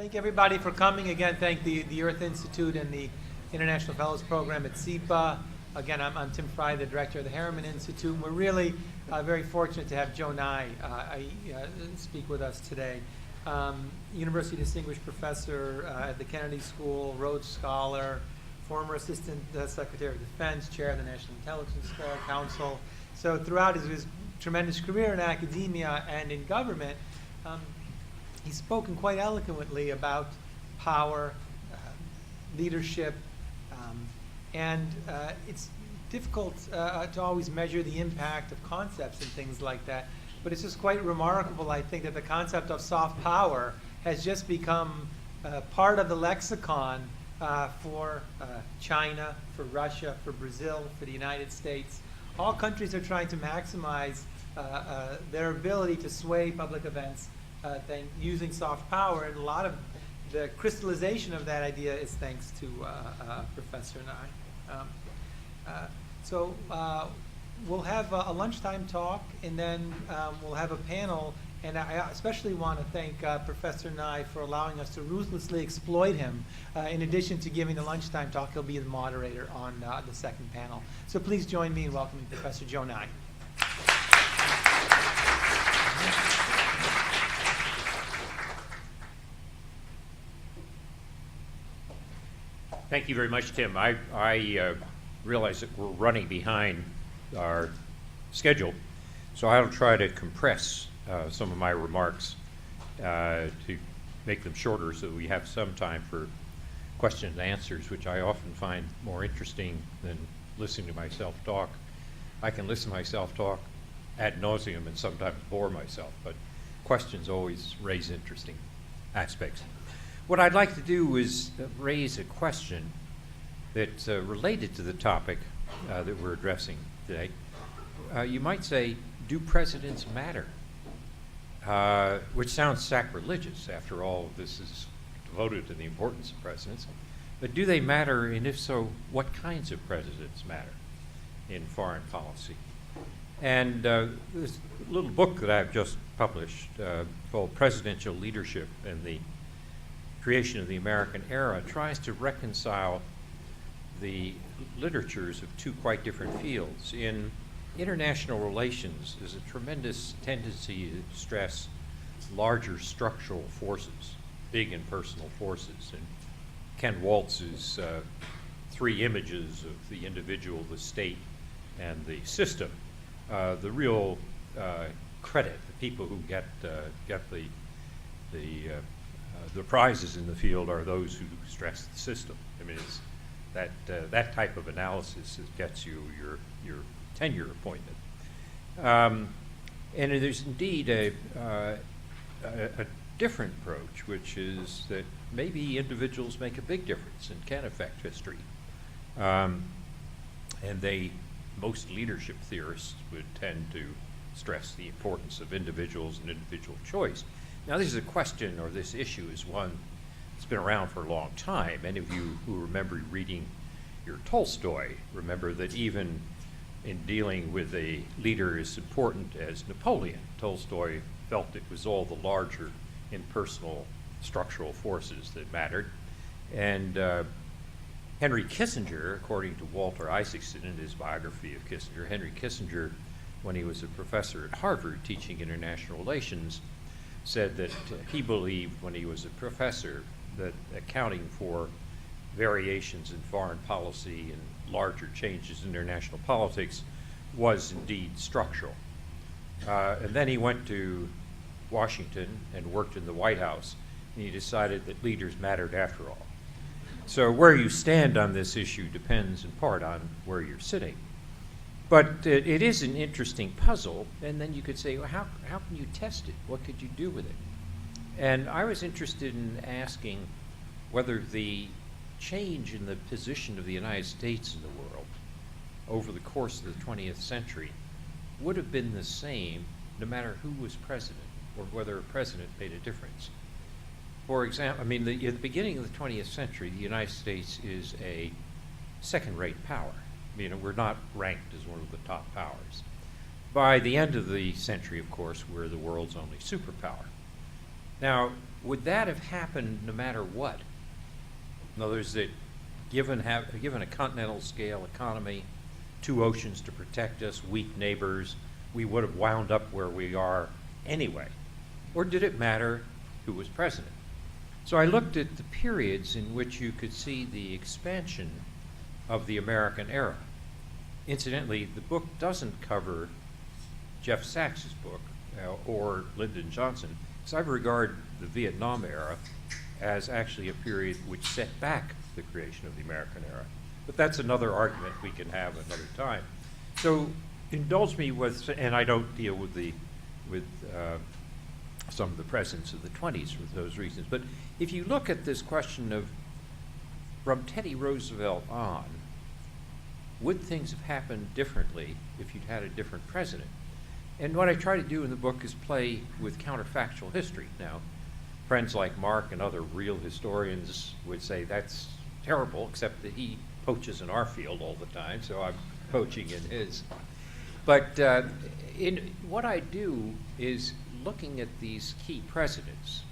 Thank everybody for coming. Again, thank the Earth Institute and the International Fellows Program at SEPA. Again, I'm Tim Fry, the director of the Harriman Institute. We're really very fortunate to have Joe Nye speak with us today. University Distinguished Professor at the Kennedy School, Rhodes Scholar, former Assistant Secretary of Defense, Chair of the National Intelligence Council. So throughout his tremendous career in academia and in government, he's spoken quite eloquently about power, leadership, and it's difficult to always measure the impact of concepts and things like that. But it's just quite remarkable, I think, that the concept of soft power has just become part of the lexicon for China, for Russia, for Brazil, for the United States. All countries are trying to maximize their ability to sway public events using soft power, and a lot of the crystallization of that idea is thanks to Professor Nye. So we'll have a lunchtime talk, and then we'll have a panel, and I especially want to thank Professor Nye for allowing us to ruthlessly exploit him. In addition to giving the lunchtime talk, he'll be the moderator on the second panel. So please join me in welcoming Professor Joe Nye. Thank you very much, Tim. I realize that we're running behind our schedule, so I'll try to compress some of my remarks to make them shorter so that we have some time for questions and answers, which I often find more interesting than listening to myself talk. I can listen to myself talk ad nauseum and sometimes bore myself, but questions always raise interesting aspects. What I'd like to do is raise a question that's related to the topic that we're addressing today. You might say, do presidents matter? Which sounds sacrilegious. After all, this is devoted to the importance of presidents. But do they matter, and if so, what kinds of presidents matter in foreign policy? And this little book that I've just published called Presidential Leadership and the Creation of the American Era tries to reconcile the literatures of two quite different fields. In international relations, there's a tremendous tendency to stress larger structural forces, big impersonal forces. And Ken Waltz's three images of the individual, the state, and the system, the real credit, the people who get the prizes in the field are those who stress the system. I mean, it's that type of analysis that gets you your tenure appointment. And there's indeed a different approach, which is that maybe individuals make a big difference and can affect history. And most leadership theorists would tend to stress the importance of individuals and individual choice. Now, this is a question, or this issue is one that's been around for a long time. Many of you who remember reading your Tolstoy remember that even in dealing with a leader as important as Napoleon, Tolstoy felt it was all the larger impersonal structural forces that mattered. And Henry Kissinger, according to Walter Isaacson in his biography of Kissinger, Henry Kissinger, when he was a professor at Harvard teaching international relations, said that he believed when he was a professor that accounting for variations in foreign policy and larger changes in international politics was indeed structural. And then he went to Washington and worked in the White House, and he decided that leaders mattered after all. So where you stand on this issue depends in part on where you're sitting. But it is an interesting puzzle, and then you could say, well, how can you test it? What could you do with it? And I was interested in asking whether the change in the position of the United States in the world over the course of the 20th century would have been the same no matter who was president, or whether a president made a difference. For example, I mean, at the beginning of the 20th century, the United States is a second-rate power. I mean, we're not ranked as one of the top powers. By the end of the century, of course, we're the world's only superpower. Now, would that have happened no matter what? In other words, that given a continental scale economy, 2 oceans to protect us, weak neighbors, we would have wound up where we are anyway? Or did it matter who was president? So I looked at the periods in which you could see the expansion of the American era. Incidentally, the book doesn't cover Jeff Sachs's book or Lyndon Johnson, because I regard the Vietnam era as actually a period which set back the creation of the American era. But that's another argument we can have another time. So indulge me with, and I don't deal with some of the presidents of the 20s for those reasons, but if you look at this question of from Teddy Roosevelt on, would things have happened differently if you'd had a different president? And what I try to do in the book is play with counterfactual history. Now, friends like Mark and other real historians would say that's terrible, except that he poaches in our field all the time, so I'm poaching in his. But what I do is looking at these key presidents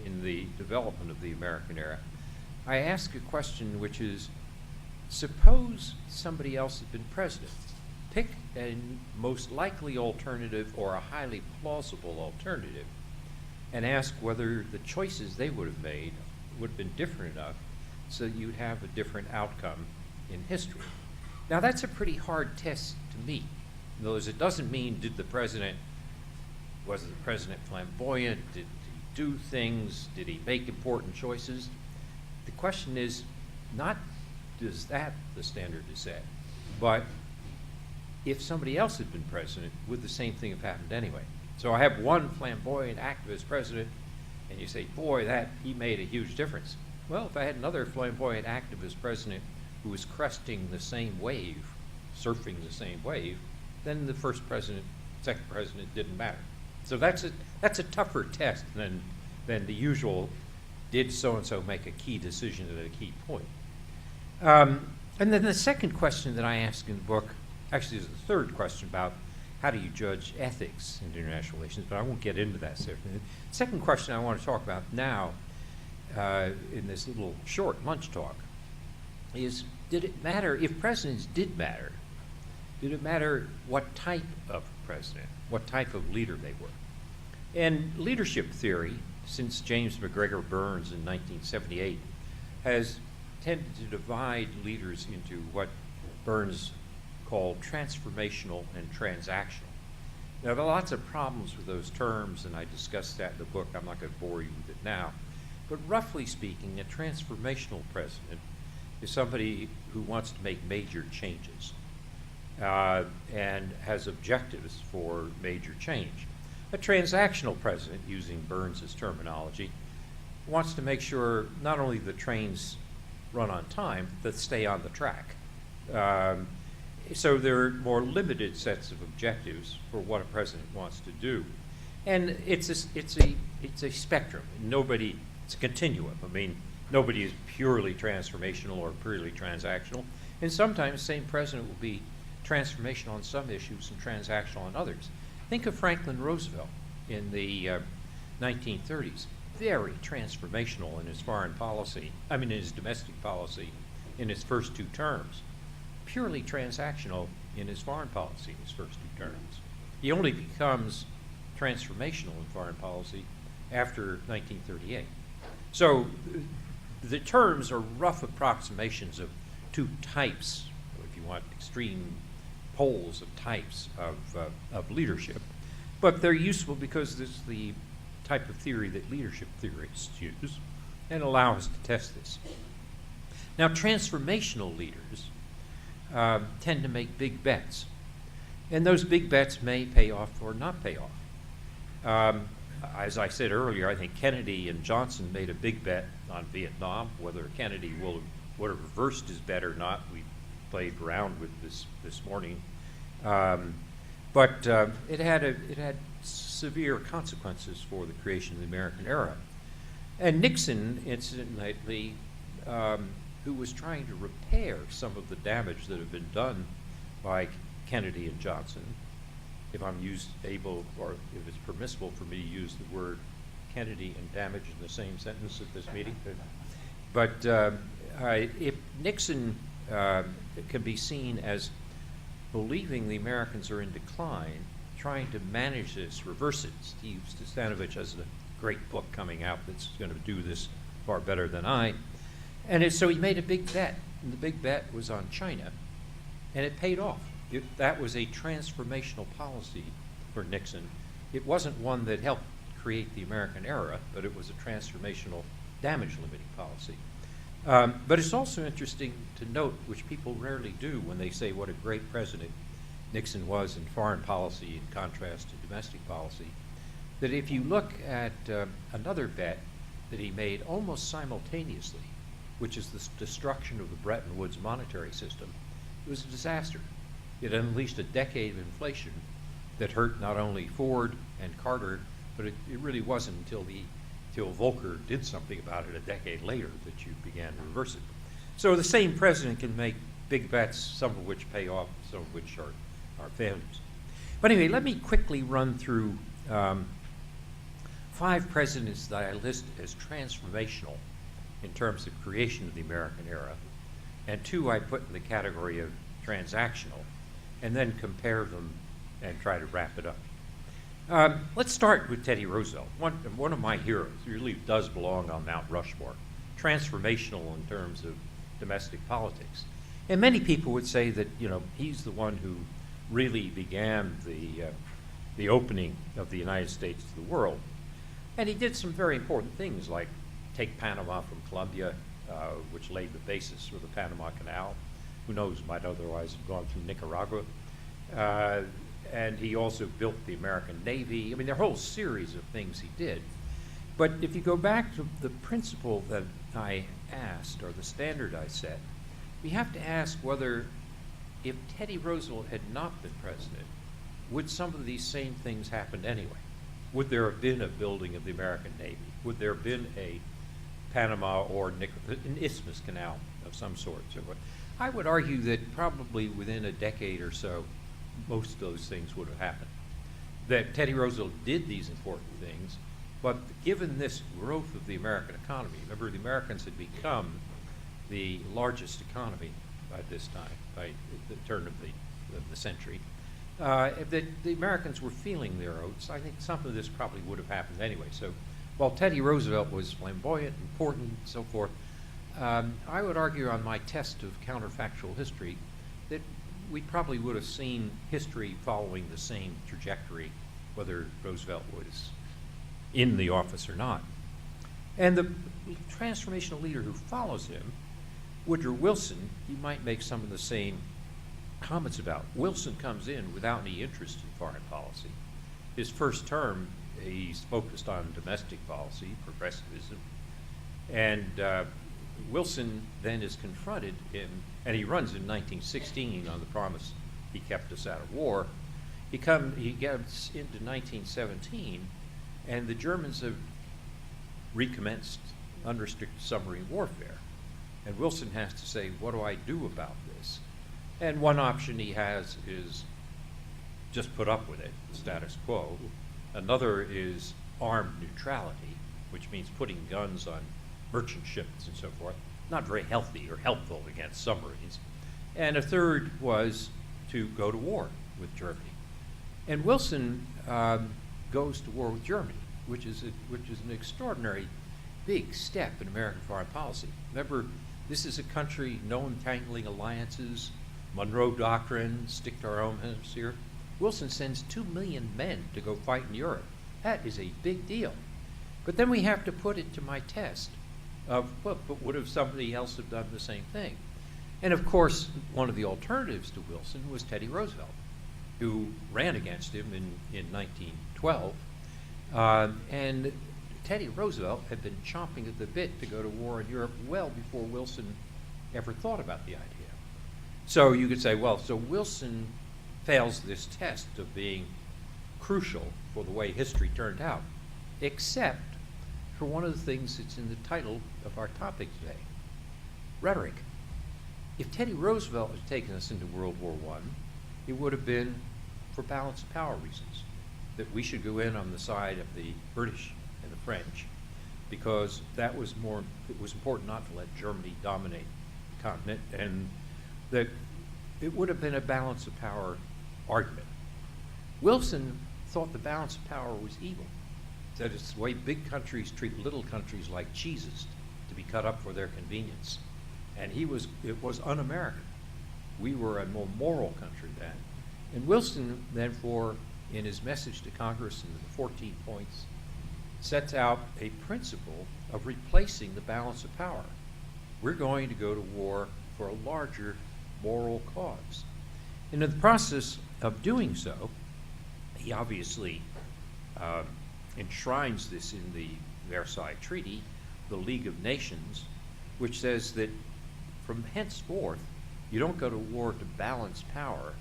in the development of the American era, I ask a question which is, suppose somebody else had been president. Pick a most likely alternative or a highly plausible alternative and ask whether the choices they would have made would have been different enough so that you'd have a different outcome in history. Now that's a pretty hard test to meet. In other words, it doesn't mean was the president flamboyant? Did he do things? Did he make important choices? The question is not does that the standard is set, but if somebody else had been president, would the same thing have happened anyway? So I have one flamboyant activist president, and you say, boy, he made a huge difference. Well, if I had another flamboyant activist president who was cresting the same wave, surfing the same wave, then the second president didn't matter. So that's a tougher test than the usual, did so-and-so make a key decision at a key point? And then the second question that I ask in the book, actually is the third question about how do you judge ethics in international relations, but I won't get into that. The second question I want to talk about now in this little short lunch talk is, did it matter, if presidents did matter, did it matter what type of president, what type of leader they were? And leadership theory, since James McGregor Burns in 1978, has tended to divide leaders into what Burns called transformational and transactional. Now, there are lots of problems with those terms, and I discussed that in the book. I'm not going to bore you with it now. But roughly speaking, a transformational president is somebody who wants to make major changes and has objectives for major change. A transactional president, using Burns's terminology, wants to make sure not only the trains run on time, but stay on the track. So there are more limited sets of objectives for what a president wants to do. And it's a spectrum. It's a continuum. I mean, nobody is purely transformational or purely transactional. And sometimes the same president will be transformational on some issues and transactional on others. Think of Franklin Roosevelt in the 1930s. Very transformational in his foreign policy, in his domestic policy in his first 2 terms. Purely transactional in his foreign policy in his first 2 terms. He only becomes transformational in foreign policy after 1938. So the terms are rough approximations of 2 types, if you want, extreme poles of types of leadership. But they're useful because this is the type of theory that leadership theorists use and allow us to test this. Now, transformational leaders tend to make big bets, and those big bets may pay off or not pay off. As I said earlier, I think Kennedy and Johnson made a big bet on Vietnam. Whether Kennedy would have reversed his bet or not, we played around with this morning. But it had severe consequences for the creation of the American era. And Nixon, incidentally, who was trying to repair some of the damage that had been done by Kennedy and Johnson, if I'm able, or if it's permissible for me to use the word Kennedy and damage in the same sentence at this meeting. But if Nixon can be seen as believing the Americans are in decline, trying to manage this, reverse it. Steve Stanovich has a great book coming out that's going to do this far better than I. And so he made a big bet, and the big bet was on China, and it paid off. That was a transformational policy for Nixon. It wasn't one that helped create the American era, but it was a transformational damage-limiting policy. But it's also interesting to note, which people rarely do when they say what a great president Nixon was in foreign policy in contrast to domestic policy, that if you look at another bet that he made almost simultaneously, which is the destruction of the Bretton Woods monetary system, it was a disaster. It unleashed a decade of inflation that hurt not only Ford and Carter, but it really wasn't until Volcker did something about it a decade later that you began to reverse it. So the same president can make big bets, some of which pay off, some of which are failures. But anyway, let me quickly run through 5 presidents that I list as transformational in terms of creation of the American era, and 2 I put in the category of transactional, and then compare them and try to wrap it up. Let's start with Teddy Roosevelt, one of my heroes. He really does belong on Mount Rushmore. Transformational in terms of domestic politics. And many people would say that, you know, he's the one who really began the opening of the United States to the world. And he did some very important things like take Panama from Colombia, which laid the basis for the Panama Canal. Who knows, might otherwise have gone through Nicaragua. And he also built the American Navy. I mean, there are a whole series of things he did. But if you go back to the principle that I asked, or the standard I set, we have to ask whether, if Teddy Roosevelt had not been president, would some of these same things happen anyway? Would there have been a building of the American Navy? Would there have been a Panama or an Isthmus Canal of some sort? So I would argue that probably within a decade or so, most of those things would have happened. That Teddy Roosevelt did these important things, but given this growth of the American economy, remember the Americans had become the largest economy by this time, by the turn of the century, that the Americans were feeling their oats. I think some of this probably would have happened anyway. So while Teddy Roosevelt was flamboyant, important, and so forth, I would argue on my test of counterfactual history that we probably would have seen history following the same trajectory, whether Roosevelt was in the office or not. And the transformational leader who follows him, Woodrow Wilson, you might make some of the same comments about. Wilson comes in without any interest in foreign policy. His first term, he's focused on domestic policy, progressivism, and Wilson then is confronted and he runs in 1916 on the promise he kept us out of war. He gets into 1917, and the Germans have recommenced unrestricted submarine warfare. And Wilson has to say, what do I do about this? And one option he has is just put up with it, the status quo. Another is armed neutrality, which means putting guns on merchant ships and so forth. Not very healthy or helpful against submarines. And a third was to go to war with Germany. And Wilson goes to war with Germany, which is an extraordinary big step in American foreign policy. Remember, this is a country, no entangling alliances, Monroe Doctrine, stick to our own hemisphere. Wilson sends 2 million men to go fight in Europe. That is a big deal. But then we have to put it to my test of, well, but would have somebody else have done the same thing? And of course, one of the alternatives to Wilson was Teddy Roosevelt, who ran against him in 1912. And Teddy Roosevelt had been chomping at the bit to go to war in Europe well before Wilson ever thought about the idea. So you could say, well, so Wilson fails this test of being crucial for the way history turned out, except for one of the things that's in the title of our topic today, rhetoric. If Teddy Roosevelt had taken us into World War I, it would have been for balance of power reasons, that we should go in on the side of the British and the French, because it was important not to let Germany dominate the continent, and that it would have been a balance of power argument. Wilson thought the balance of power was evil, that it's the way big countries treat little countries like cheeses to be cut up for their convenience. And it was un-American. We were a more moral country then. And Wilson, therefore, in his message to Congress in the 14 points, sets out a principle of replacing the balance of power. We're going to go to war for a larger moral cause. And in the process of doing so, he obviously enshrines this in the Versailles Treaty, the League of Nations, which says that from henceforth, you don't go to war to balance power.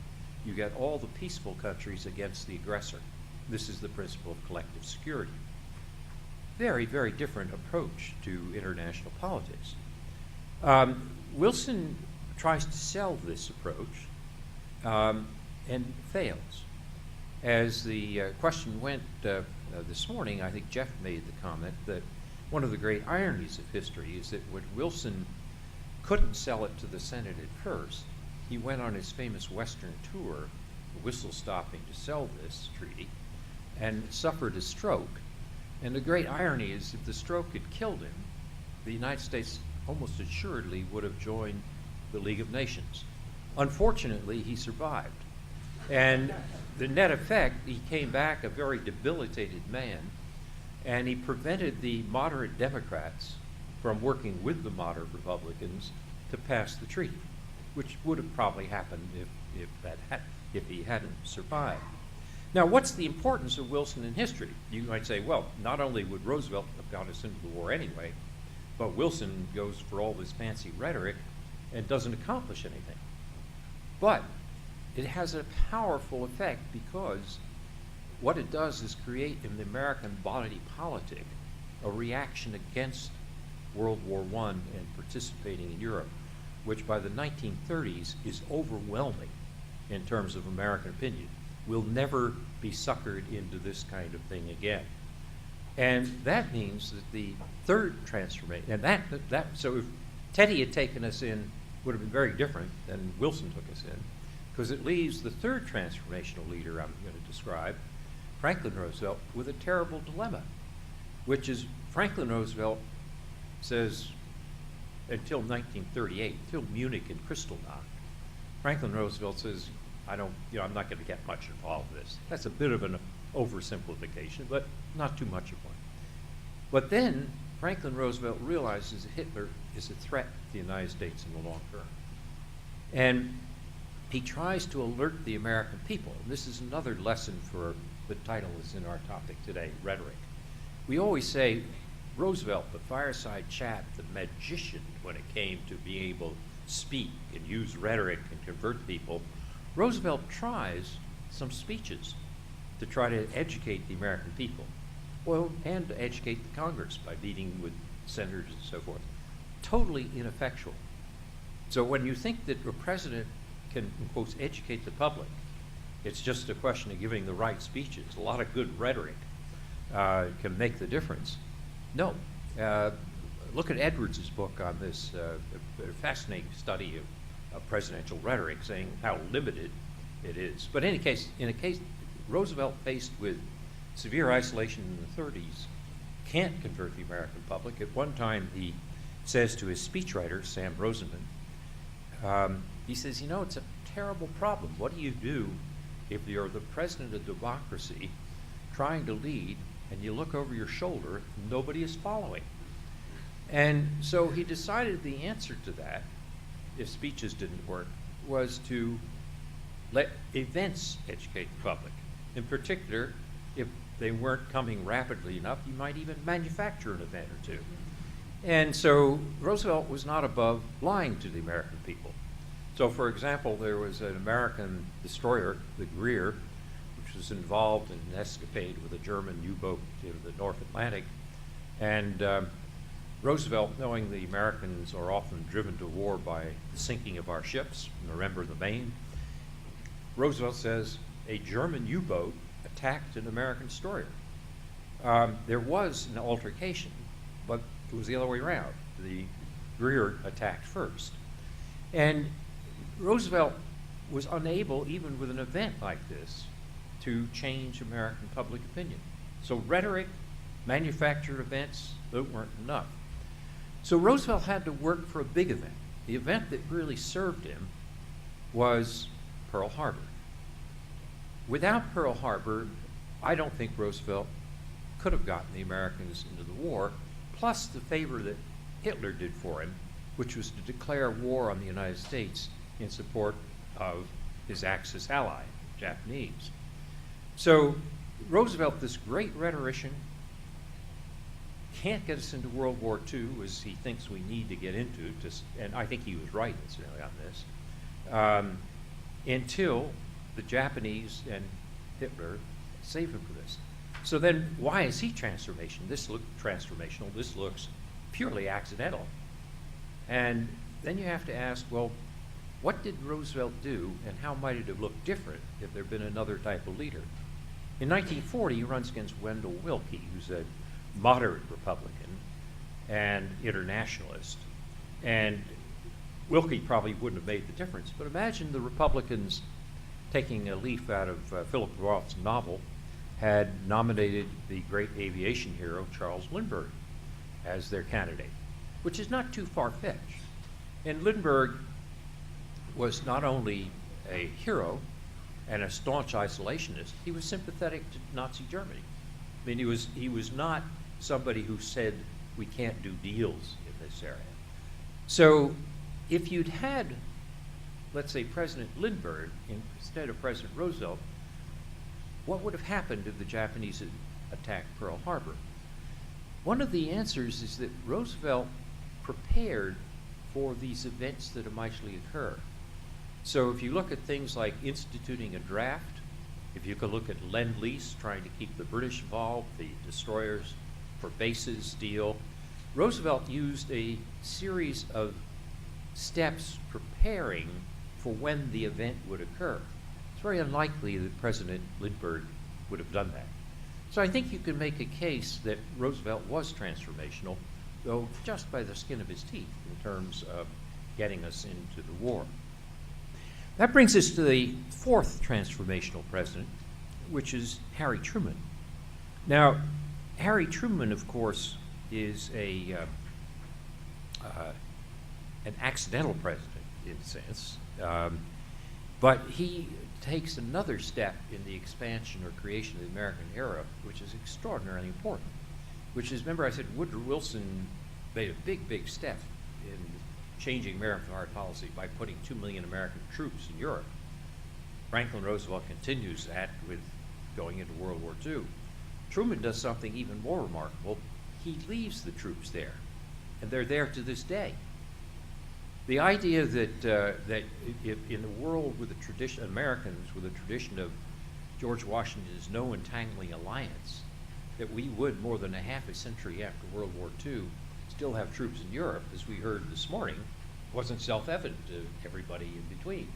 You get all the peaceful countries against the aggressor. This is the principle of collective security. Very, very different approach to international politics. Wilson tries to sell this approach and fails. As the question went this morning, I think Jeff made the comment that one of the great ironies of history is that when Wilson couldn't sell it to the Senate at first, he went on his famous Western tour, whistle-stopping to sell this treaty, and suffered a stroke. And the great irony is if the stroke had killed him, the United States almost assuredly would have joined the League of Nations. Unfortunately, he survived. And the net effect, he came back a very debilitated man, and he prevented the moderate Democrats from working with the moderate Republicans to pass the treaty, which would have probably happened if he hadn't survived. Now, what's the importance of Wilson in history? You might say, well, not only would Roosevelt have got us into the war anyway, but Wilson goes for all this fancy rhetoric and doesn't accomplish anything. But it has a powerful effect because what it does is create in the American body politic a reaction against World War I and participating in Europe, which by the 1930s is overwhelming in terms of American opinion. We'll never be suckered into this kind of thing again. And that means that the third transformation, and so if Teddy had taken us in, would have been very different than Wilson took us in, because it leaves the third transformational leader I'm going to describe, Franklin Roosevelt, with a terrible dilemma, which is Franklin Roosevelt says until 1938, until Munich and Kristallnacht, Franklin Roosevelt says, I'm not going to get much involved in this. That's a bit of an oversimplification, but not too much of one. But then Franklin Roosevelt realizes that Hitler is a threat to the United States in the long term. And he tries to alert the American people. And this is another lesson for the title that's in our topic today, rhetoric. We always say Roosevelt, the fireside chat, the magician when it came to being able to speak and use rhetoric and convert people. Roosevelt tries some speeches to try to educate the American people, well, and to educate the Congress by meeting with senators and so forth. Totally ineffectual. So when you think that a president can, in quotes, educate the public, it's just a question of giving the right speeches. A lot of good rhetoric can make the difference. No. Look at Edwards' book on this, a fascinating study of presidential rhetoric, saying how limited it is. But in a case, Roosevelt faced with severe isolation in the 30s, can't convert the American public. At one time, he says to his speechwriter, Sam Rosenman, he says, it's a terrible problem. What do you do if you're the president of democracy trying to lead and you look over your shoulder and nobody is following? And so he decided the answer to that, if speeches didn't work, was to let events educate the public. In particular, if they weren't coming rapidly enough, you might even manufacture an event or two. And so Roosevelt was not above lying to the American people. So for example, there was an American destroyer, the Greer, which was involved in an escapade with a German U-boat in the North Atlantic. And Roosevelt, knowing the Americans are often driven to war by the sinking of our ships, remember the Maine, Roosevelt says, a German U-boat attacked an American destroyer. there was an altercation, but it was the other way around. The rear attacked first. And Roosevelt was unable, even with an event like this, to change American public opinion. So rhetoric, manufactured events, those weren't enough. So Roosevelt had to work for a big event. The event that really served him was Pearl Harbor. Without Pearl Harbor, I don't think Roosevelt could have gotten the Americans into the war, plus the favor that Hitler did for him, which was to declare war on the United States in support of his Axis ally, the Japanese. So Roosevelt, this great rhetorician, can't get us into World War II as he thinks we need to get into, and I think he was right incidentally on this, until the Japanese and Hitler save him for this. So then why is he transformational? This looks purely accidental. And then you have to ask, well, what did Roosevelt do and how might it have looked different if there had been another type of leader? In 1940, he runs against Wendell Willkie, who's a moderate Republican and internationalist. And Willkie probably wouldn't have made the difference, but imagine the Republicans taking a leaf out of Philip Roth's novel, had nominated the great aviation hero Charles Lindbergh as their candidate, which is not too far-fetched. And Lindbergh was not only a hero and a staunch isolationist, he was sympathetic to Nazi Germany. I mean, he was not somebody who said, we can't do deals in this area. So if you'd had, let's say, President Lindbergh instead of President Roosevelt, what would have happened if the Japanese had attacked Pearl Harbor? One of the answers is that Roosevelt prepared for these events that might actually occur. So if you look at things like instituting a draft, if you could look at Lend-Lease, trying to keep the British involved, the destroyers for bases deal, Roosevelt used a series of steps preparing for when the event would occur. It's very unlikely that President Lindbergh would have done that. So I think you can make a case that Roosevelt was transformational, though just by the skin of his teeth in terms of getting us into the war. That brings us to the fourth transformational president, which is Harry Truman. Now, Harry Truman, of course, is an accidental president in a sense, but he takes another step in the expansion or creation of the American era, which is extraordinarily important, which is, remember I said Woodrow Wilson made a big, big step in changing American foreign policy by putting 2 million American troops in Europe. Franklin Roosevelt continues that with going into World War II. Truman does something even more remarkable. He leaves the troops there, and they're there to this day. The idea that if in a world with a tradition, Americans with a tradition of George Washington's no entangling alliance, that we would, more than a half a century after World War II, still have troops in Europe, as we heard this morning, wasn't self-evident to everybody in between.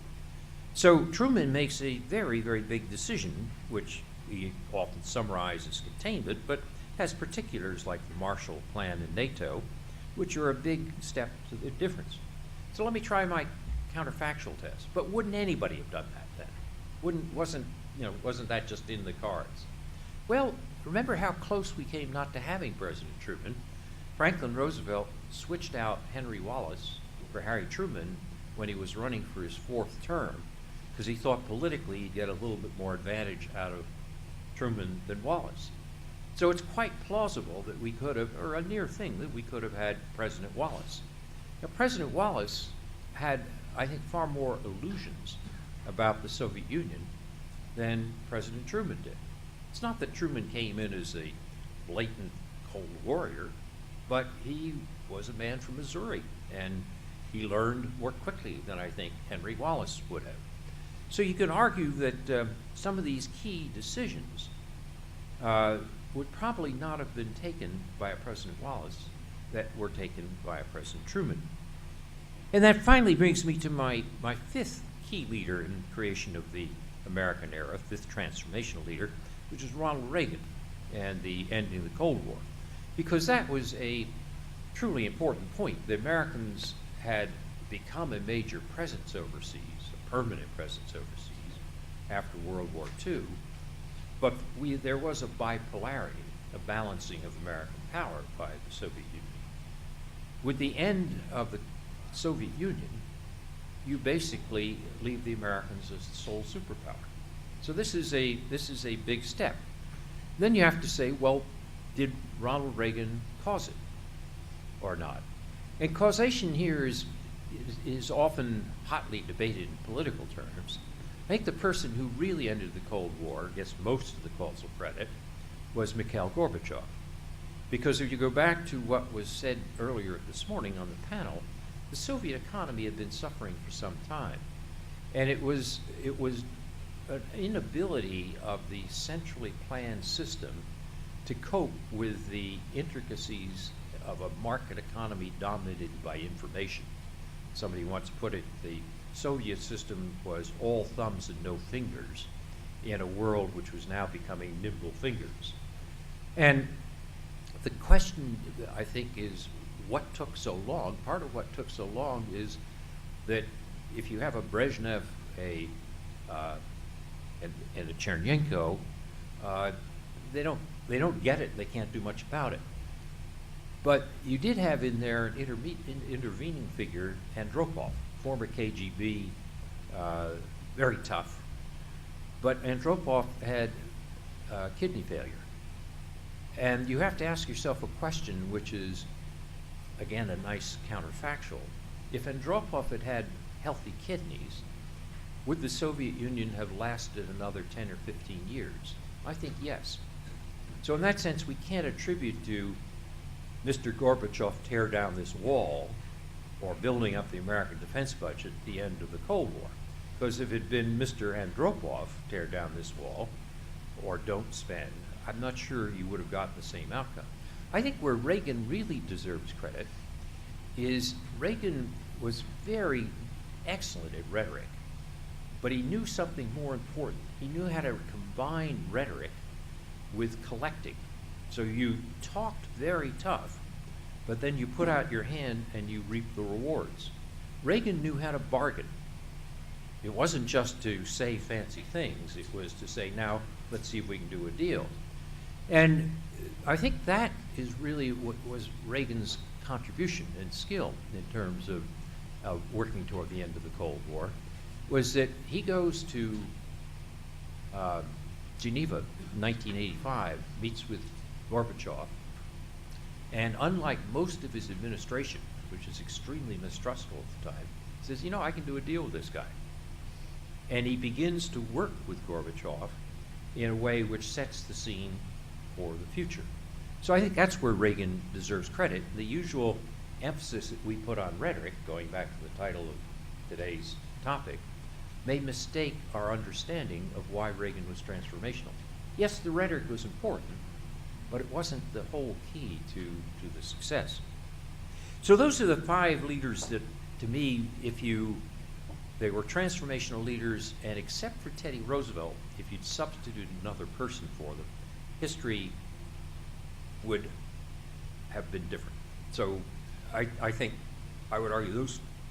So Truman makes a very, very big decision, which we often summarize as containment, but has particulars like the Marshall Plan and NATO, which are a big step to the difference. So let me try my counterfactual test. But wouldn't anybody have done that then? Wasn't that just in the cards? Well, remember how close we came not to having President Truman. Franklin Roosevelt switched out Henry Wallace for Harry Truman when he was running for his fourth term, because he thought politically he'd get a little bit more advantage out of Truman than Wallace. So it's quite plausible that we could have, or a near thing, that we could have had President Wallace. Now, President Wallace had, I think, far more illusions about the Soviet Union than President Truman did. It's not that Truman came in as a blatant Cold Warrior, but he was a man from Missouri, and he learned more quickly than I think Henry Wallace would have. So you can argue that some of these key decisions would probably not have been taken by a President Wallace that were taken by a President Truman. And that finally brings me to my fifth key leader in the creation of the American era, fifth transformational leader, which is Ronald Reagan. and the ending of the Cold War, because that was a truly important point. The Americans had become a major presence overseas, a permanent presence overseas, after World War II, but there was a bipolarity, a balancing of American power by the Soviet Union. With the end of the Soviet Union, you basically leave the Americans as the sole superpower. So this is a big step. Then you have to say, well, did Ronald Reagan cause it or not? And causation here is often hotly debated in political terms. I think the person who really ended the Cold War, gets most of the causal credit, was Mikhail Gorbachev. Because if you go back to what was said earlier this morning on the panel, the Soviet economy had been suffering for some time. And it was an inability of the centrally planned system to cope with the intricacies of a market economy dominated by information. Somebody once put it, the Soviet system was all thumbs and no fingers in a world which was now becoming nimble fingers. And the question, I think, is what took so long? Part of what took so long is that if you have a Brezhnev, and a Chernenko, they don't get it. They can't do much about it. But you did have in there an intervening figure, Andropov, former KGB, very tough. But Andropov had kidney failure. And you have to ask yourself a question, which is, again, a nice counterfactual. If Andropov had had healthy kidneys, would the Soviet Union have lasted another 10 or 15 years? I think yes. So in that sense, we can't attribute to Mr. Gorbachev tear down this wall or building up the American defense budget at the end of the Cold War. Because if it had been Mr. Andropov tear down this wall or don't spend, I'm not sure you would have gotten the same outcome. I think where Reagan really deserves credit is Reagan was very excellent at rhetoric, but he knew something more important. He knew how to combine rhetoric with collecting. So you talked very tough, but then you put out your hand and you reap the rewards. Reagan knew how to bargain. It wasn't just to say fancy things. It was to say, now, let's see if we can do a deal. And I think that is really what was Reagan's contribution and skill in terms of working toward the end of the Cold War, was that he goes to Geneva in 1985, meets with Gorbachev, and unlike most of his administration, which is extremely mistrustful at the time, says, you know, I can do a deal with this guy. And he begins to work with Gorbachev in a way which sets the scene for the future. So I think that's where Reagan deserves credit. The usual emphasis that we put on rhetoric, going back to the title of today's topic, may mistake our understanding of why Reagan was transformational. Yes, the rhetoric was important, but it wasn't the whole key to the success. So those are the 5 leaders that, to me, they were transformational leaders, and except for Teddy Roosevelt, if you'd substitute another person for them, history would have been different. So I think I would argue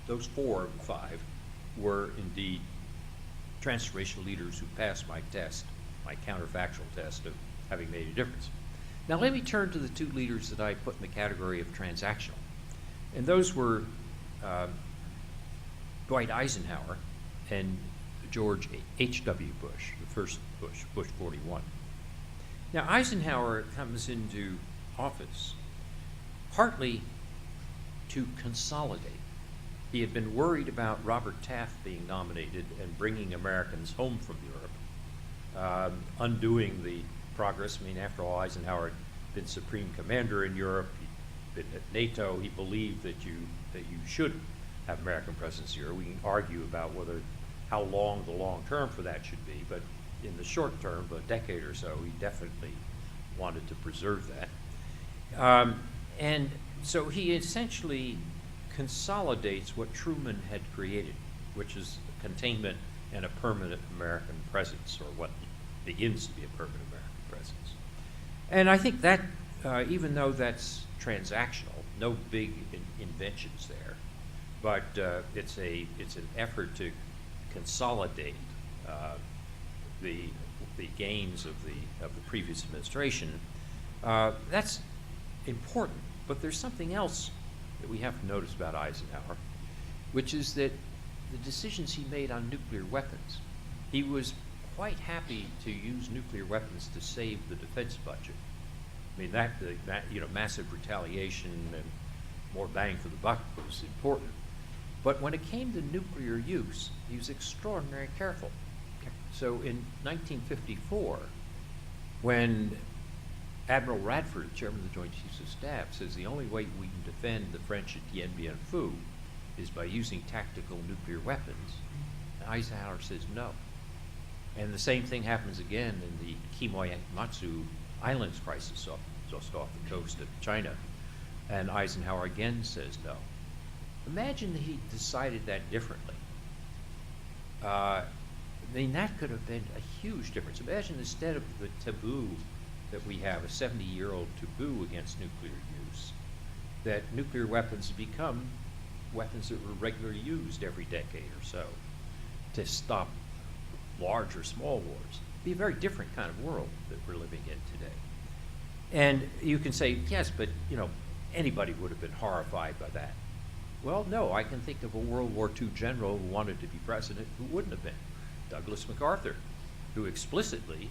those 4 of 5 were indeed transformational leaders who passed my test, my counterfactual test of having made a difference. Now let me turn to the 2 leaders that I put in the category of transactional. And those were Dwight Eisenhower and George H.W. Bush, the first Bush, Bush 41. Now Eisenhower comes into office partly to consolidate. He had been worried about Robert Taft being nominated and bringing Americans home from Europe, undoing the progress. I mean, after all, Eisenhower had been supreme commander in Europe. He'd been at NATO. He believed that you should have American presence here. We can argue about how long the long term for that should be, but in the short term, a decade or so, he definitely wanted to preserve that. And so he essentially consolidates what Truman had created, which is containment and a permanent American presence, or what begins to be a permanent American presence. And I think that, even though that's transactional, no big inventions there, but it's an effort to consolidate the gains of the previous administration. That's important, but there's something else that we have to notice about Eisenhower, which is that the decisions he made on nuclear weapons, he was quite happy to use nuclear weapons to save the defense budget. I mean, that massive retaliation and more bang for the buck was important. But when it came to nuclear use, he was extraordinarily careful. So in 1954, when Admiral Radford, chairman of the Joint Chiefs of Staff, says the only way we can defend the French at Dien Bien Phu is by using tactical nuclear weapons, Eisenhower says no. And the same thing happens again in the Kimoyamatsu Islands crisis just off the coast of China. And Eisenhower again says no. Imagine that he decided that differently. I mean, that could have been a huge difference. Imagine instead of the taboo that we have, a 70-year-old taboo against nuclear use, that nuclear weapons become weapons that were regularly used every decade or so to stop large or small wars. It'd be a very different kind of world that we're living in today. And you can say, yes, but anybody would have been horrified by that. Well, no, I can think of a World War II general who wanted to be president who wouldn't have been. Douglas MacArthur, who explicitly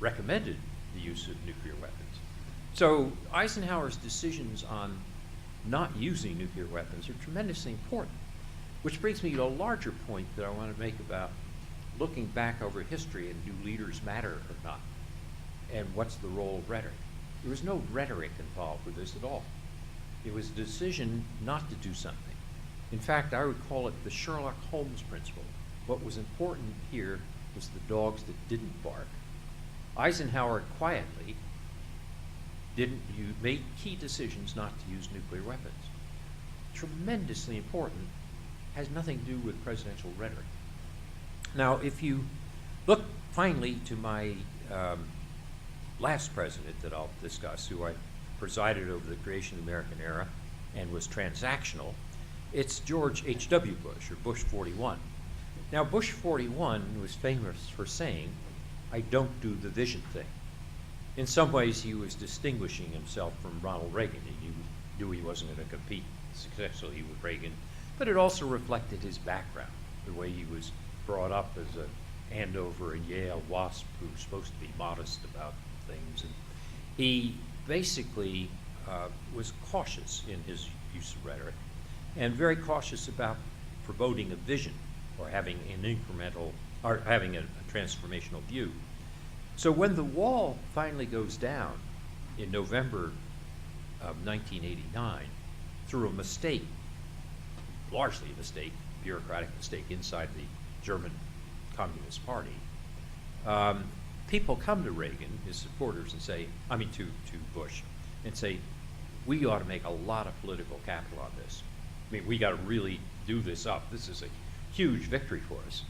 recommended the use of nuclear weapons. So Eisenhower's decisions on not using nuclear weapons are tremendously important, which brings me to a larger point that I want to make about looking back over history and do leaders matter or not, and what's the role of rhetoric. There was no rhetoric involved with this at all. It was a decision not to do something. In fact, I would call it the Sherlock Holmes principle. What was important here was the dogs that didn't bark. Eisenhower quietly made key decisions not to use nuclear weapons. Tremendously important, has nothing to do with presidential rhetoric. Now, if you look finally to my last president that I'll discuss, who I presided over the creation of the American era and was transactional, it's George H.W. Bush, or Bush 41. Now, Bush 41 was famous for saying, "I don't do the vision thing." In some ways, he was distinguishing himself from Ronald Reagan. He knew he wasn't going to compete successfully with Reagan, but it also reflected his background, the way he was brought up as a Andover and Yale WASP who was supposed to be modest about things. And he basically was cautious in his use of rhetoric and very cautious about promoting a vision or having an incremental, or having a transformational view. So when the wall finally goes down in November of 1989, through a mistake, largely a mistake, bureaucratic mistake inside the German Communist Party, people come to Reagan, his supporters, and say, to Bush, and say, we ought to make a lot of political capital on this. I mean, we got to really do this up. This is a huge victory for us.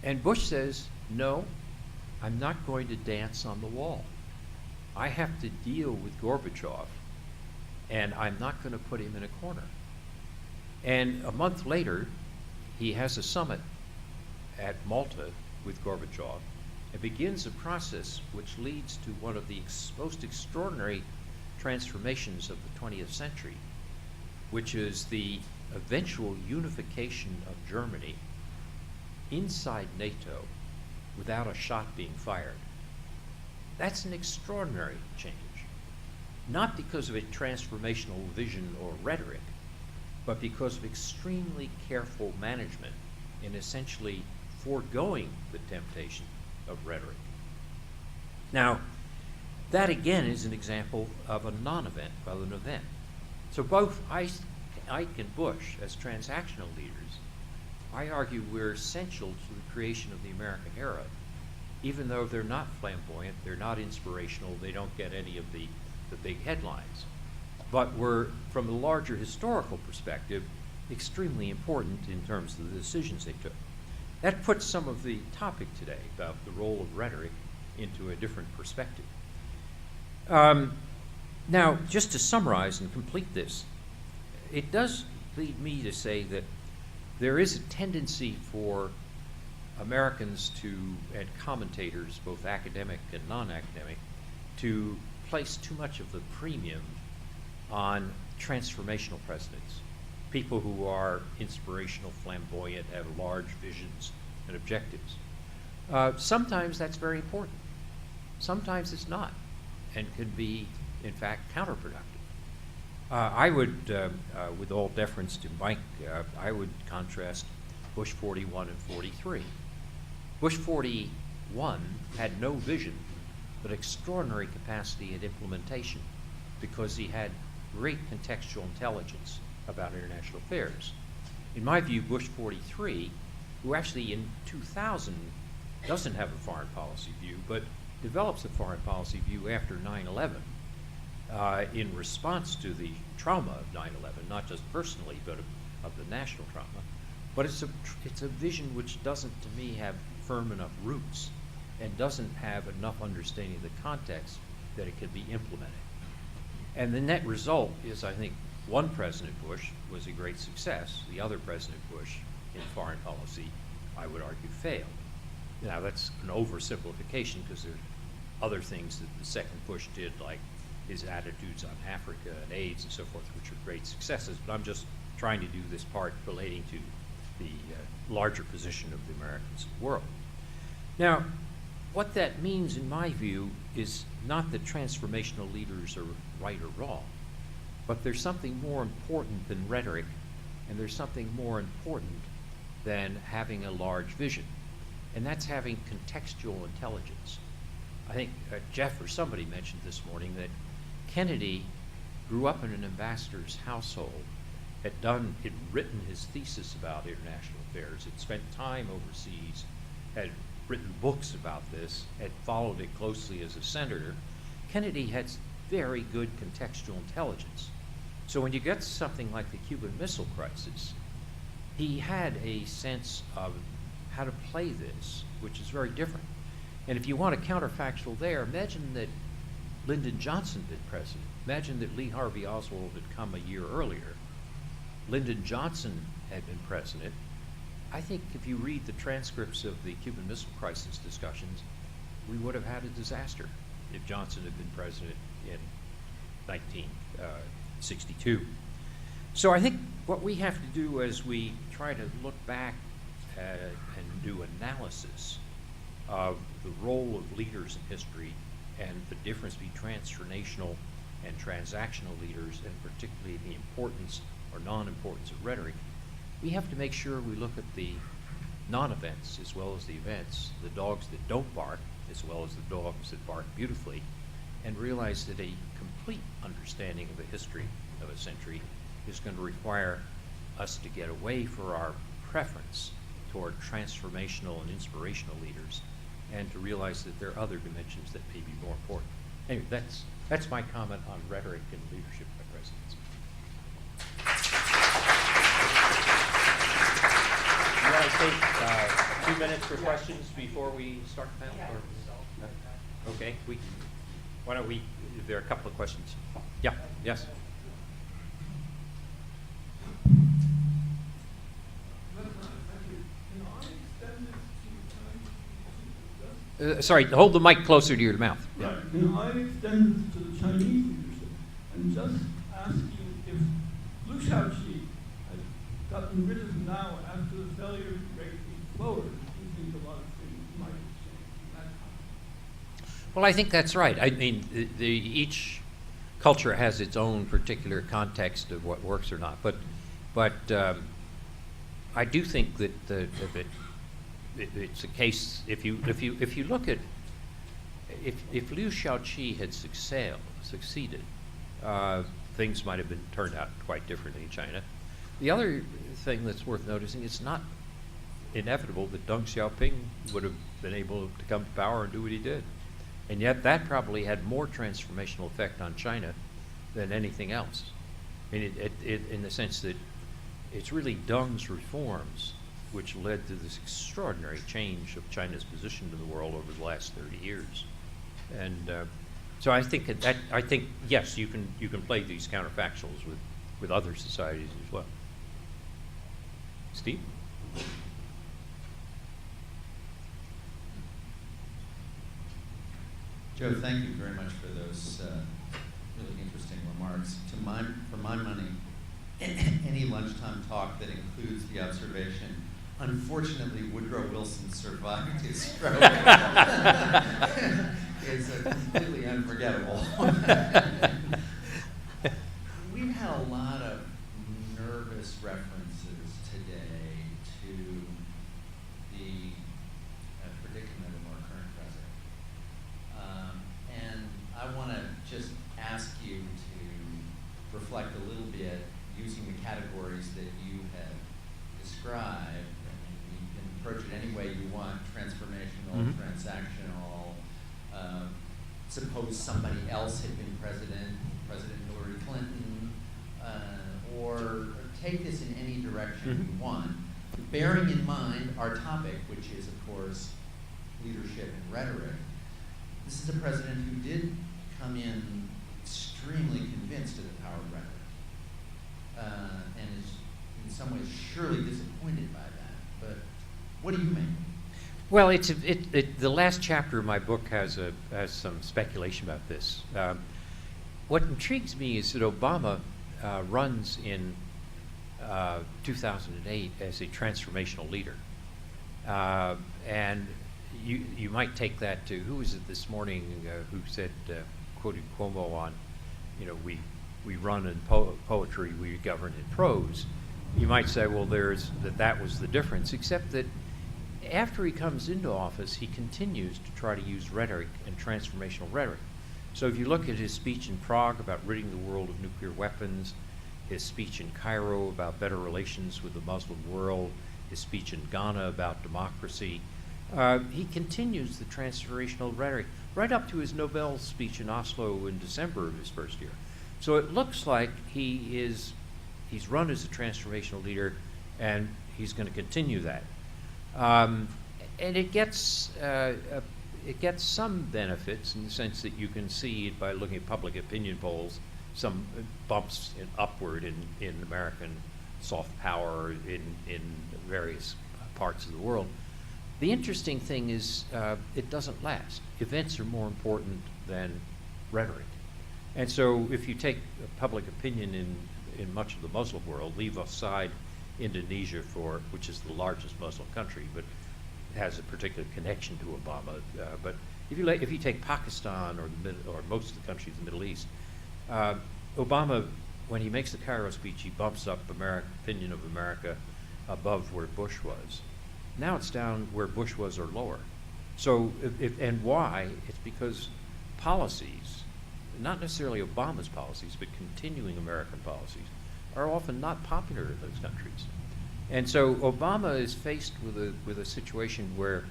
And Bush says, no, I'm not going to dance on the wall. I have to deal with Gorbachev, and I'm not going to put him in a corner. And a month later, he has a summit at Malta with Gorbachev and begins a process which leads to one of the most extraordinary transformations of the 20th century, which is the eventual unification of Germany inside NATO without a shot being fired. That's an extraordinary change, not because of a transformational vision or rhetoric, but because of extremely careful management in essentially foregoing the temptation of rhetoric. Now, that again is an example of a non-event rather than an event. So both Ike and Bush, as transactional leaders, I argue we're essential to the creation of the American era, even though they're not flamboyant, they're not inspirational, they don't get any of the big headlines. But were, from a larger historical perspective, extremely important in terms of the decisions they took. That puts some of the topic today about the role of rhetoric into a different perspective. Now, just to summarize and complete this, it does lead me to say that there is a tendency for Americans and commentators, both academic and non-academic, to place too much of the premium on transformational presidents, people who are inspirational, flamboyant, have large visions and objectives. Sometimes that's very important. Sometimes it's not, and can be, in fact, counterproductive. I would, with all deference to Mike, I would contrast Bush 41 and 43. Bush 41 had no vision, but extraordinary capacity at implementation because he had great contextual intelligence about international affairs. In my view, Bush 43, who actually in 2000 doesn't have a foreign policy view, but develops a foreign policy view after 9/11 in response to the trauma of 9/11, not just personally, but of the national trauma. But it's a vision which doesn't, to me, have firm enough roots and doesn't have enough understanding of the context that it can be implemented. And the net result is, I think, one President Bush was a great success. The other President Bush in foreign policy, I would argue, failed. Now, that's an oversimplification because there are other things that the second Bush did, like his attitudes on Africa and AIDS and so forth, which are great successes. But I'm just trying to do this part relating to the larger position of the Americans in the world. Now, what that means, in my view, is not that transformational leaders are right or wrong, but there's something more important than rhetoric, and there's something more important than having a large vision, and that's having contextual intelligence. I think Jeff or somebody mentioned this morning that Kennedy grew up in an ambassador's household, had written his thesis about international affairs, had spent time overseas, had written books about this, had followed it closely as a senator. Kennedy had very good contextual intelligence. So when you get to something like the Cuban Missile Crisis, he had a sense of how to play this, which is very different. And if you want a counterfactual there, imagine that Lyndon Johnson had been president. Imagine that Lee Harvey Oswald had come a year earlier. Lyndon Johnson had been president. I think if you read the transcripts of the Cuban Missile Crisis discussions, we would have had a disaster if Johnson had been president in 1962. So I think what we have to do as we try to look back and do analysis of the role of leaders in history and the difference between transformational and transactional leaders, and particularly the importance or non-importance of rhetoric, we have to make sure we look at the non-events as well as the events, the dogs that don't bark as well as the dogs that bark beautifully, and realize that a complete understanding of the history of a century is going to require us to get away from our preference toward transformational and inspirational leaders, and to realize that there are other dimensions that may be more important. Anyway, that's my comment on rhetoric and leadership by presidents. You want to take 2 minutes for questions before we start the panel? Or? Okay, why don't we, there are a couple of questions. Yeah, yes. Sorry, hold the mic closer to your mouth. Yeah. Right. Can I extend to the Chinese leadership and just ask you if Liu Shaoqi had gotten rid of him now after the failure to break the forward, do you think a lot of things might have changed in that time? Well, I think that's right. I mean, each culture has its own particular context of what works or not. But I do think that it's a case. If you look at if Liu Shaoqi had succeeded, things might have turned out quite differently in China. The other thing that's worth noticing, it's not inevitable that Deng Xiaoping would have been able to come to power and do what he did. And yet that probably had more transformational effect on China than anything else. I mean, in the sense that it's really Deng's reforms which led to this extraordinary change of China's position in the world over the last 30 years. And So I think yes, you can play these counterfactuals with other societies as well. Steve? Joe, thank you very much for those really interesting remarks. For my money, any lunchtime talk that includes the observation, unfortunately, Woodrow Wilson survived his stroke, is completely unforgettable. We've had a lot of nervous references today to the predicament of our current president. And I want to just ask you to reflect a little bit using the categories that you have described. I mean, you can approach it any way you want: transformational, transactional. Suppose somebody else had been president, President Hillary Clinton, or take this in any direction you want, bearing in mind our topic, which is, of course, leadership and rhetoric. This is a president who did come in extremely convinced of the power of rhetoric, and is in some ways surely disappointed by that. But what do you make? Well, the last chapter of my book has some speculation about this. What intrigues me is that Obama runs in 2008 as a transformational leader, and you might take that to, who was it this morning who said, quoted Cuomo on, we run in poetry, we govern in prose. You might say, well, that was the difference, except that after he comes into office, he continues to try to use rhetoric and transformational rhetoric. So if you look at his speech in Prague about ridding the world of nuclear weapons, his speech in Cairo about better relations with the Muslim world, his speech in Ghana about democracy, he continues the transformational rhetoric right up to his Nobel speech in Oslo in December of his first year. So it looks like he's run as a transformational leader, and he's going to continue that. And it gets some benefits in the sense that you can see it by looking at public opinion polls, some bumps upward in American soft power in various parts of the world. The interesting thing is it doesn't last. Events are more important than rhetoric. And so if you take public opinion in much of the Muslim world, leave aside Indonesia, which is the largest Muslim country, but has a particular connection to Obama. But if you take Pakistan or most of the countries in the Middle East, Obama, when he makes the Cairo speech, he bumps up opinion of America above where Bush was. Now it's down where Bush was or lower. So, and why? It's because policies, not necessarily Obama's policies, but continuing American policies, are often not popular in those countries. And so Obama is faced with a situation where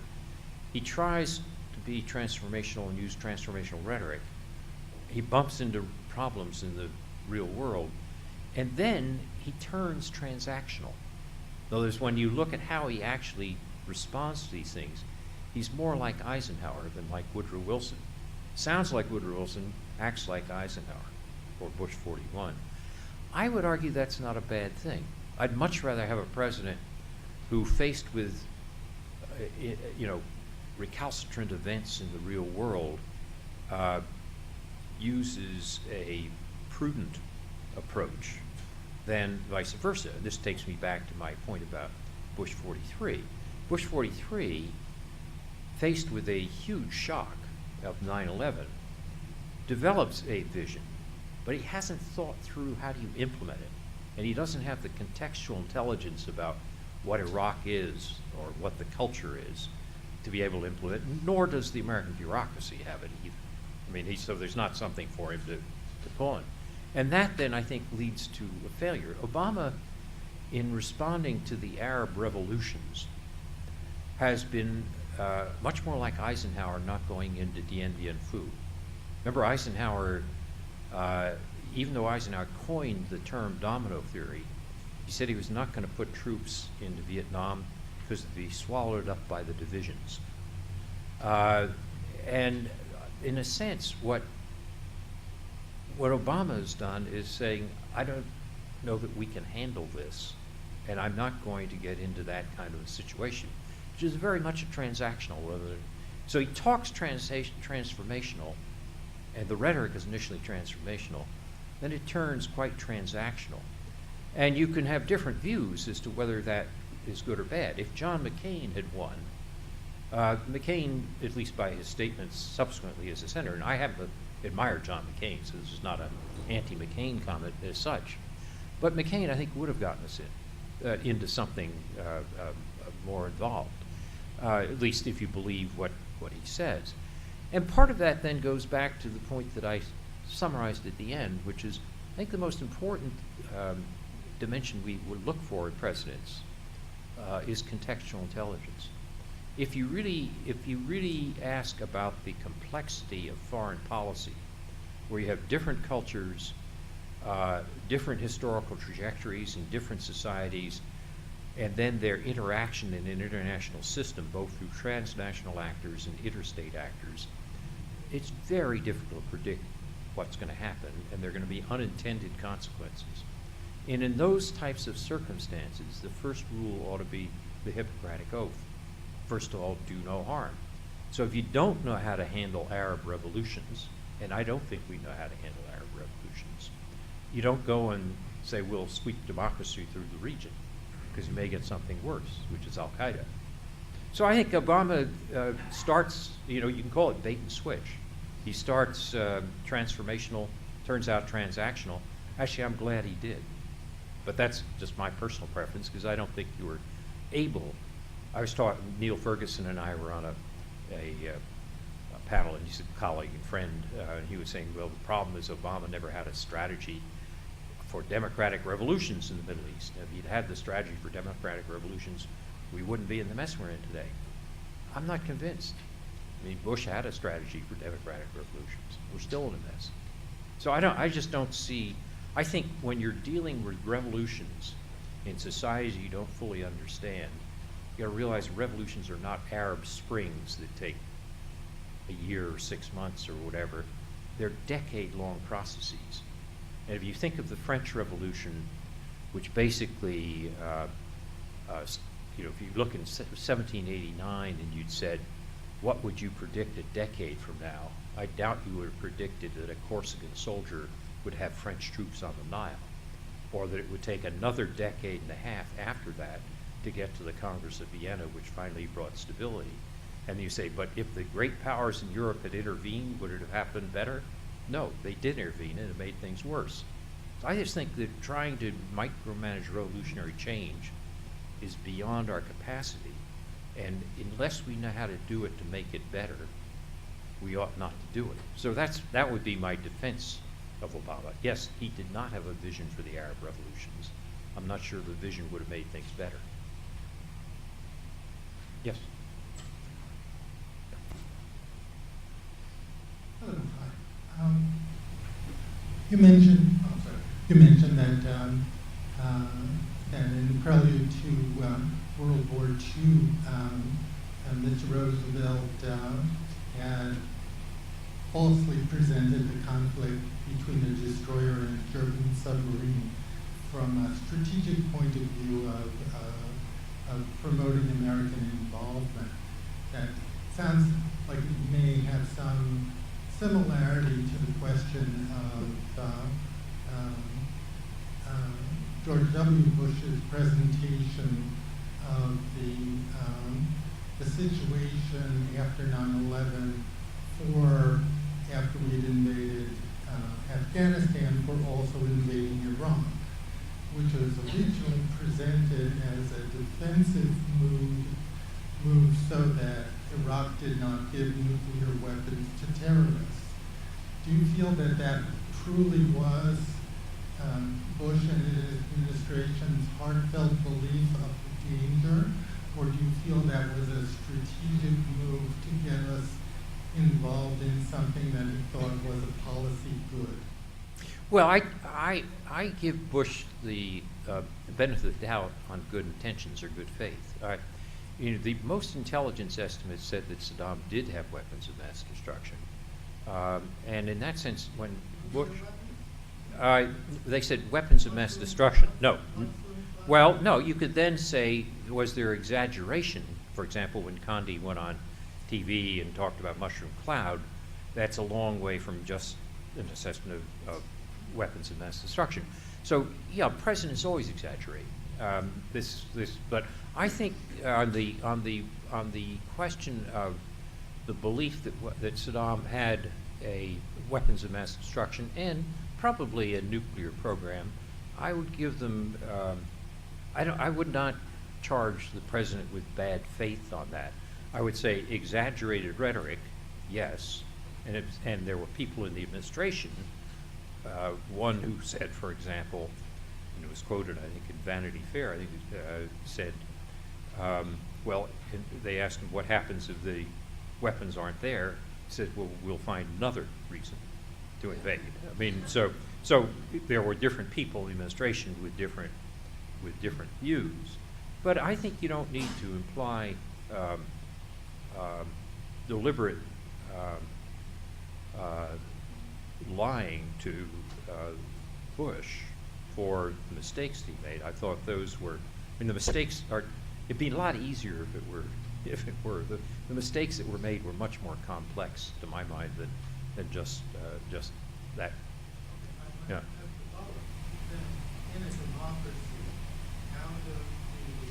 he tries to be transformational and use transformational rhetoric. He bumps into problems in the real world, and then he turns transactional. In other words, when you look at how he actually responds to these things, he's more like Eisenhower than like Woodrow Wilson. Sounds like Woodrow Wilson, acts like Eisenhower, or Bush 41. I would argue that's not a bad thing. I'd much rather have a president who, faced with, recalcitrant events in the real world, uses a prudent approach than vice versa. This takes me back to my point about Bush 43. Bush 43, faced with a huge shock of 9/11, develops a vision, but he hasn't thought through how do you implement it. And he doesn't have the contextual intelligence about what Iraq is or what the culture is to be able to implement it, nor does the American bureaucracy have it either. I mean, so there's not something for him to pull on. And that then, I think, leads to a failure. Obama, in responding to the Arab revolutions, has been much more like Eisenhower, not going into Dien Bien Phu. Remember, Eisenhower, even though Eisenhower coined the term domino theory, he said he was not going to put troops into Vietnam because they'd be swallowed up by the divisions. And in a sense, what what Obama has done is saying, I don't know that we can handle this, and I'm not going to get into that kind of a situation, which is very much a transactional rather than, so he talks transformational, and the rhetoric is initially transformational, then it turns quite transactional. And you can have different views as to whether that is good or bad. If John McCain had won, McCain, at least by his statements subsequently as a senator, and I haven't admired John McCain, so this is not an anti-McCain comment as such, but McCain, I think, would have gotten us into something more involved, at least if you believe what he says. And part of that then goes back to the point that I summarized at the end, which is, I think the most important dimension we would look for in presidents is contextual intelligence. If you really ask about the complexity of foreign policy, where you have different cultures, different historical trajectories in different societies, and then their interaction in an international system, both through transnational actors and interstate actors, it's very difficult to predict what's going to happen, and there are going to be unintended consequences. And in those types of circumstances, the first rule ought to be the Hippocratic Oath. First of all, do no harm. So if you don't know how to handle Arab revolutions, and I don't think we know how to handle Arab revolutions, you don't go and say, we'll sweep democracy through the region, because you may get something worse, which is Al-Qaeda. So I think Obama starts, you can call it bait and switch. He starts transformational, turns out transactional. Actually, I'm glad he did. But that's just my personal preference, because I don't think you were able. I was taught, Neil Ferguson and I were on a panel, and he's a colleague and friend, and he was saying, well, the problem is Obama never had a strategy for democratic revolutions in the Middle East. If he'd had the strategy for democratic revolutions, we wouldn't be in the mess we're in today. I'm not convinced. I mean, Bush had a strategy for democratic revolutions. We're still in a mess. So I just don't see, I think when you're dealing with revolutions in societies you don't fully understand, you gotta realize revolutions are not Arab Springs that take a year or 6 months or whatever. They're decade-long processes. And if you think of the French Revolution, which basically, if you look in 1789 and you'd said, what would you predict a decade from now? I doubt you would have predicted that a Corsican soldier would have French troops on the Nile, or that it would take another decade and a half after that to get to the Congress of Vienna, which finally brought stability. And you say, but if the great powers in Europe had intervened, would it have happened better? No, they did intervene, and it made things worse. So I just think that trying to micromanage revolutionary change is beyond our capacity. And unless we know how to do it to make it better, we ought not to do it. So that would be my defense of Obama. Yes, he did not have a vision for the Arab revolutions. I'm not sure the vision would have made things better. Yes? Hello. Hi. You mentioned that that in prelude to World War II, Mr. Roosevelt had falsely presented the conflict between a destroyer and a German submarine from a strategic point of view of promoting American involvement. That sounds like it may have some similarity to the question of George W. Bush's presentation of the situation after 9/11 for after we'd invaded Afghanistan for also invading Iran, which was originally presented as a defensive move so that Iraq did not give nuclear weapons to terrorists. Do you feel that that truly was Bush and his administration's heartfelt belief of the danger, or do you feel that was a strategic move to get us involved in something that he thought was a policy good? Well, I give Bush the benefit of the doubt on good intentions or good faith. The most intelligence estimates said that Saddam did have weapons of mass destruction. And in that sense, when Bush... They said weapons of mass destruction. No. Well, no, you could then say, was there exaggeration? For example, when Condi went on TV and talked about mushroom cloud, that's a long way from just an assessment of weapons of mass destruction. So, yeah, presidents always exaggerate. But I think on the question of the belief that Saddam had a weapons of mass destruction and probably a nuclear program, I would give them. I would not charge the president with bad faith on that. I would say exaggerated rhetoric, yes, and there were people in the administration. One who said, for example, and it was quoted, I think, in Vanity Fair. I think it said, well, they asked him what happens if the weapons aren't there. He said, well, we'll find another reason to invade. I mean, so there were different people in the administration with different views. But I think you don't need to imply deliberate lying to Bush for the mistakes he made. I thought those were, I mean, the mistakes are, it'd be a lot easier if it were. The mistakes that were made were much more complex, to my mind, than just that. Yeah. In a democracy, how does the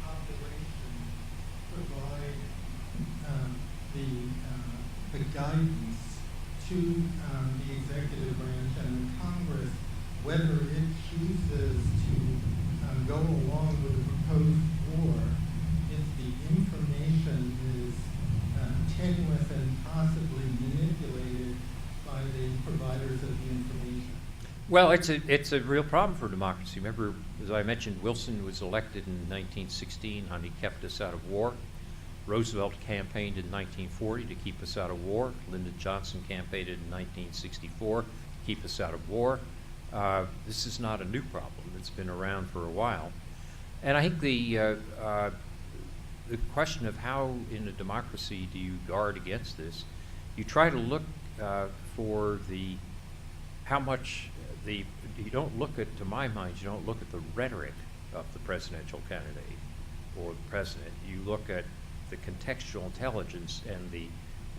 population provide the guidance to the executive branch and the Congress, whether it chooses to go along with the proposed war, if the information is tenuous and possibly manipulated by the providers of the information? Well, it's a real problem for democracy. Remember, as I mentioned, Wilson was elected in 1916 and he kept us out of war. Roosevelt campaigned in 1940 to keep us out of war. Lyndon Johnson campaigned in 1964 to keep us out of war. This is not a new problem. It's been around for a while. And I think the question of how in a democracy do you guard against this, you try to look for how much you don't look at, to my mind, you don't look at the rhetoric of the presidential candidate or the president. You look at the contextual intelligence and the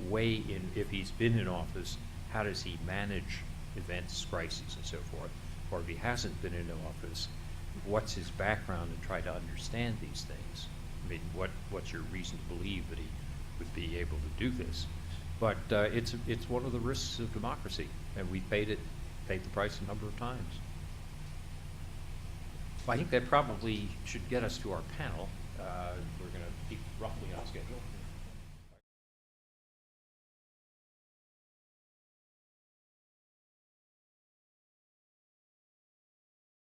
way in, if he's been in office, how does he manage events, crises, and so forth. Or if he hasn't been in office, what's his background, and try to understand these things. I mean, what's your reason to believe that he would be able to do this? But it's one of the risks of democracy, and we paid the price a number of times. I think that probably should get us to our panel. We're going to